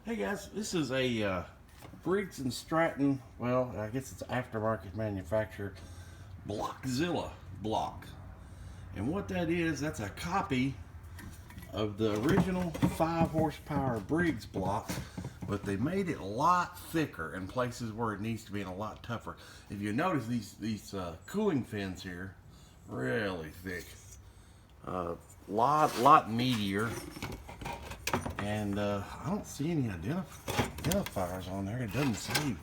Hey guys, this is a Briggs and Stratton, well, I guess it's aftermarket manufacturer, Blockzilla block. And what that is, that's a copy of the original 5 horsepower Briggs block, but they made it a lot thicker in places where it needs to be and a lot tougher. If you notice these cooling fins here, really thick. Lot meatier. And I don't see any identifiers on there. It doesn't say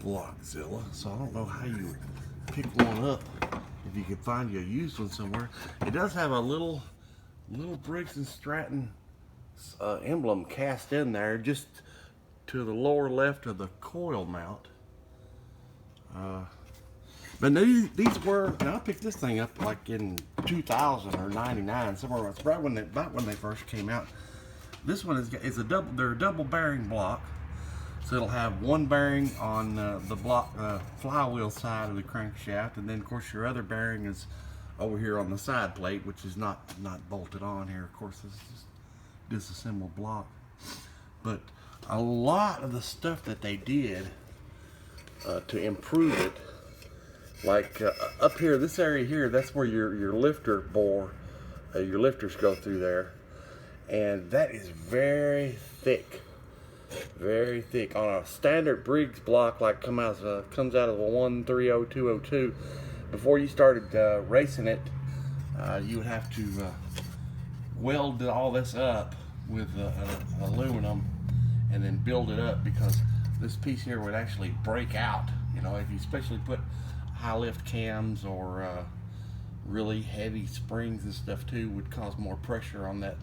Blockzilla, so I don't know how you would pick one up if you could find you a used one somewhere. It does have a little Briggs and Stratton emblem cast in there, just to the lower left of the coil mount. But these were, now I picked this thing up like in 2000 or 99, somewhere else, right about when they first came out. This one is they're a double bearing block, so it'll have one bearing on the block flywheel side of the crankshaft, and then of course your other bearing is over here on the side plate, which is not bolted on here. Of course, this is just disassembled block. But a lot of the stuff that they did to improve it, like up here, this area here, that's where your lifter bore, your lifters go through there. And that is very thick on a standard Briggs block, like comes out of a 130202. Before you started racing it, you would have to weld all this up with aluminum and then build it up, because this piece here would actually break out, you know, if you especially put high lift cams or really heavy springs and stuff too, would cause more pressure on that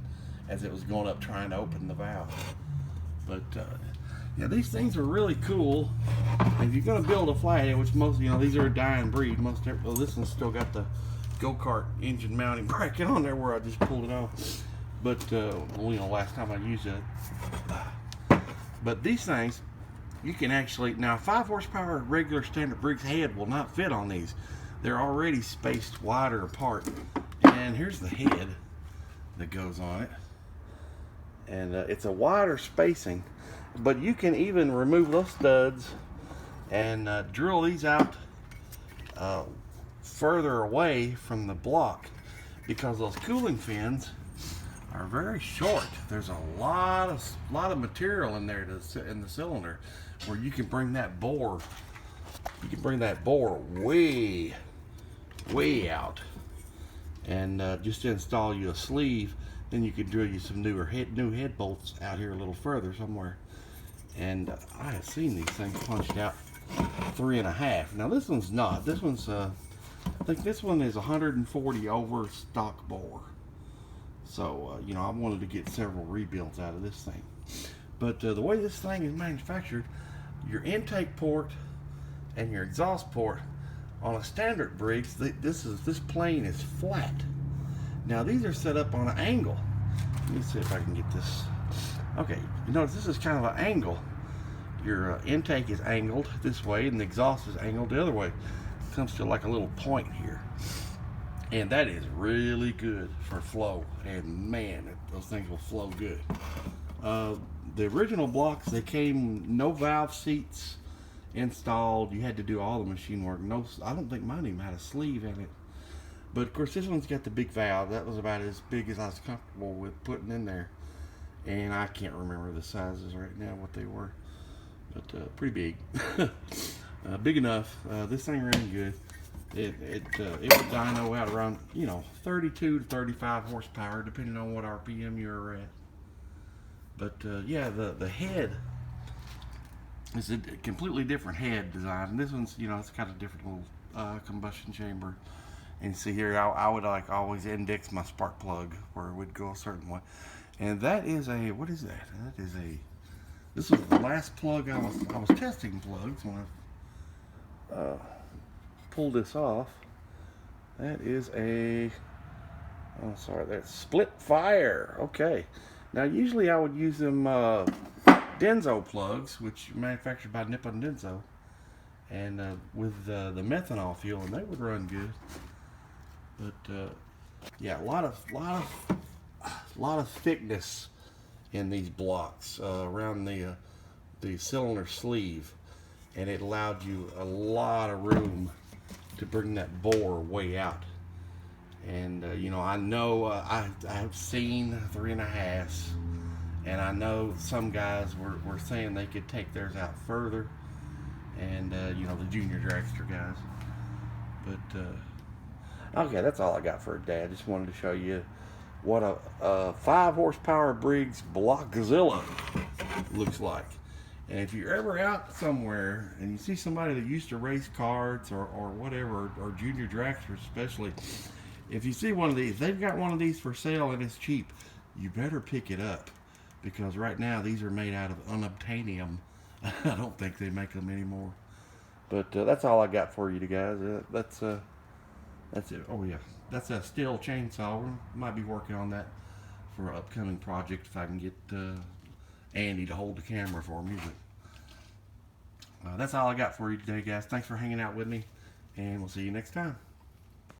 as it was going up trying to open the valve. But yeah, these things are really cool. If you're going to build a Flathead, which most, you know, these are a dying breed. Well, this one's still got the go-kart engine mounting bracket on there where I just pulled it off. But well, you know, last time I used it. But these things, you can actually, now 5 horsepower regular standard Briggs head will not fit on these. They're already spaced wider apart. And here's the head that goes on it. And it's a wider spacing, but you can even remove those studs and drill these out further away from the block, because those cooling fins are very short. There's a lot of material in there in the cylinder, where you can bring that bore way out, and just install you a sleeve. Then you could drill you some new head bolts out here a little further somewhere. And I have seen these things punched out 3.5. Now this one's not. This one's I think this one is 140 over stock bore. So you know, I wanted to get several rebuilds out of this thing. But the way this thing is manufactured, your intake port and your exhaust port on a standard Briggs, this plane is flat. Now these are set up on an angle. Let me see if I can get this. Okay, you notice this is kind of an angle. Your intake is angled this way, and the exhaust is angled the other way. It comes to like a little point here. And that is really good for flow. And man, those things will flow good. The original blocks, they came no valve seats installed. You had to do all the machine work. No, I don't think mine even had a sleeve in it. But of course, this one's got the big valve. That was about as big as I was comfortable with putting in there. And I can't remember the sizes right now, what they were. But pretty big. Big enough. This thing ran good. It would dyno out around, you know, 32 to 35 horsepower, depending on what RPM you're at. But yeah, the head is a completely different head design. And this one's, you know, it's got a different little combustion chamber. And see here, I would like always index my spark plug where it would go a certain way. And that is a, what is that? This was the last plug I was testing plugs when I pulled this off. That is that's split fire. Okay. Now usually I would use them Denso plugs, which are manufactured by Nippon Denso, and with the methanol fuel, and they would run good. But yeah, a lot of thickness in these blocks around the cylinder sleeve, and it allowed you a lot of room to bring that bore way out. And you know, I've seen 3.5s, and I know some guys were saying they could take theirs out further, and you know, the junior dragster guys. But okay, that's all I got for today. I just wanted to show you what a 5 horsepower Briggs Blockzilla looks like. And if you're ever out somewhere and you see somebody that used to race karts or whatever, or junior dragsters especially, if you see one of these, they've got one of these for sale and it's cheap, you better pick it up, because right now these are made out of unobtainium. I don't think they make them anymore. But that's all I got for you guys. That's it. Oh yeah, that's a steel chainsaw. We might be working on that for an upcoming project if I can get Andy to hold the camera for me. But that's all I got for you today, guys. Thanks for hanging out with me, and we'll see you next time.